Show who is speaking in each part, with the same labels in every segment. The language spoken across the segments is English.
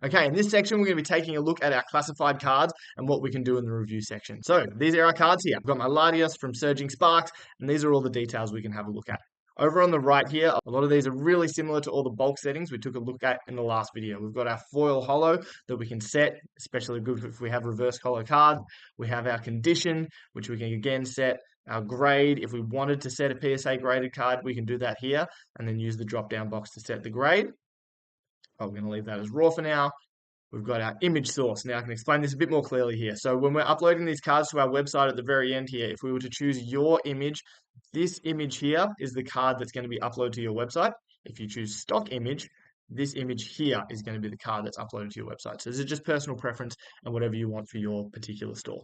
Speaker 1: Okay, in this section, we're going to be taking a look at our classified cards and what we can do in the review section. So these are our cards here. I've got my Latios from Surging Sparks, and these are all the details we can have a look at. Over on the right here, a lot of these are really similar to all the bulk settings we took a look at in the last video. We've got our foil holo that we can set, especially good if we have reverse holo cards. We have our condition, which we can again set. Our grade, if we wanted to set a PSA graded card, we can do that here and then use the drop down box to set the grade. We're going to leave that as raw for now. We've got our image source. Now I can explain this a bit more clearly here. So when we're uploading these cards to our website at the very end here, if we were to choose your image, this image here is the card that's going to be uploaded to your website. If you choose stock image, this image here is going to be the card that's uploaded to your website. So this is just personal preference and whatever you want for your particular store.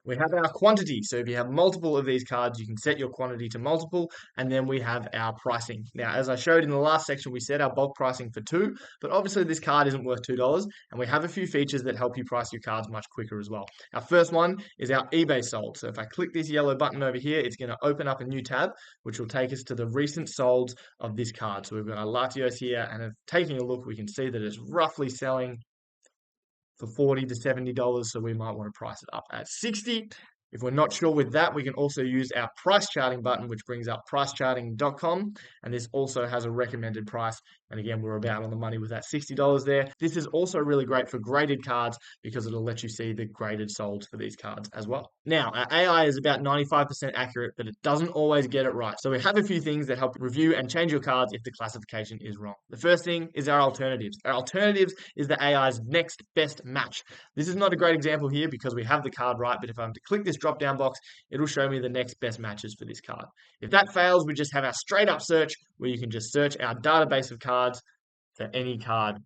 Speaker 1: We have our quantity. So if you have multiple of these cards, you can set your quantity to multiple. And then we have our pricing. Now, as I showed in the last section, we set our bulk pricing for $2, but obviously this card isn't worth $2. And we have a few features that help you price your cards much quicker as well. Our first one is our eBay sold. So if I click this yellow button over here, it's going to open up a new tab, which will take us to the recent solds of this card. So we've got our Latios here, and if taking a look, we can see that it's roughly selling for $40 to $70, so we might want to price it up at 60. If we're not sure with that, we can also use our price charting button, which brings up pricecharting.com. And this also has a recommended price. And again, we're about on the money with that $60 there. This is also really great for graded cards because it'll let you see the graded solds for these cards as well. Now, our AI is about 95% accurate, but it doesn't always get it right. So we have a few things that help review and change your cards if the classification is wrong. The first thing is our alternatives. Our alternatives is the AI's next best match. This is not a great example here because we have the card right, but if I'm to click this drop down box, it'll show me the next best matches for this card. If that fails, we just have our straight up search where you can just search our database of cards for any card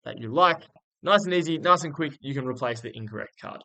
Speaker 1: that you like. Nice and easy, nice and quick, you can replace the incorrect card.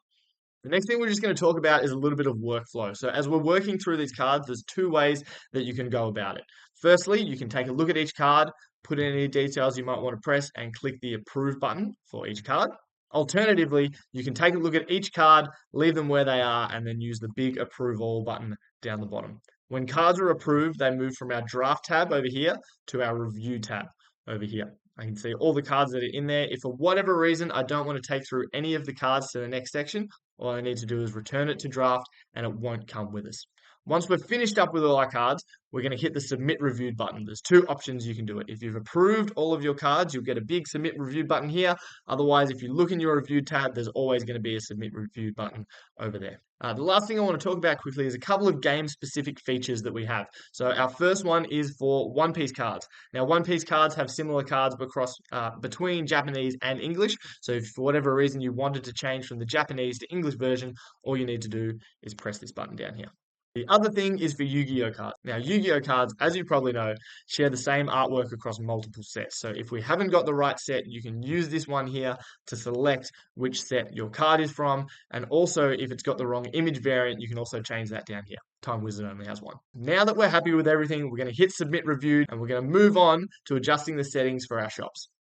Speaker 1: The next thing we're just going to talk about is a little bit of workflow. So as we're working through these cards, there's two ways that you can go about it. Firstly, you can take a look at each card, put in any details you might want to press, and click the approve button for each card. Alternatively, you can take a look at each card, leave them where they are, and then use the big approve all button down the bottom. When cards are approved, they move from our draft tab over here to our review tab over here. I can see all the cards that are in there. If for whatever reason I don't want to take through any of the cards to the next section, all I need to do is return it to draft and it won't come with us. Once we're finished up with all our cards, we're going to hit the submit reviewed button. There's two options you can do it. If you've approved all of your cards, you'll get a big submit review button here. Otherwise, if you look in your review tab, there's always going to be a submit review button over there. The last thing I want to talk about quickly is a couple of game-specific features that we have. So our first one is for One Piece cards. Now, One Piece cards have similar cards between Japanese and English. So if for whatever reason you wanted to change from the Japanese to English version, all you need to do is press this button down here. The other thing is for Yu-Gi-Oh cards. Now, Yu-Gi-Oh cards, as you probably know, share the same artwork across multiple sets. So if we haven't got the right set, you can use this one here to select which set your card is from. And also, if it's got the wrong image variant, you can also change that down here. Time Wizard only has one. Now that we're happy with everything, we're going to hit submit review and we're going to move on to adjusting the settings for our shops.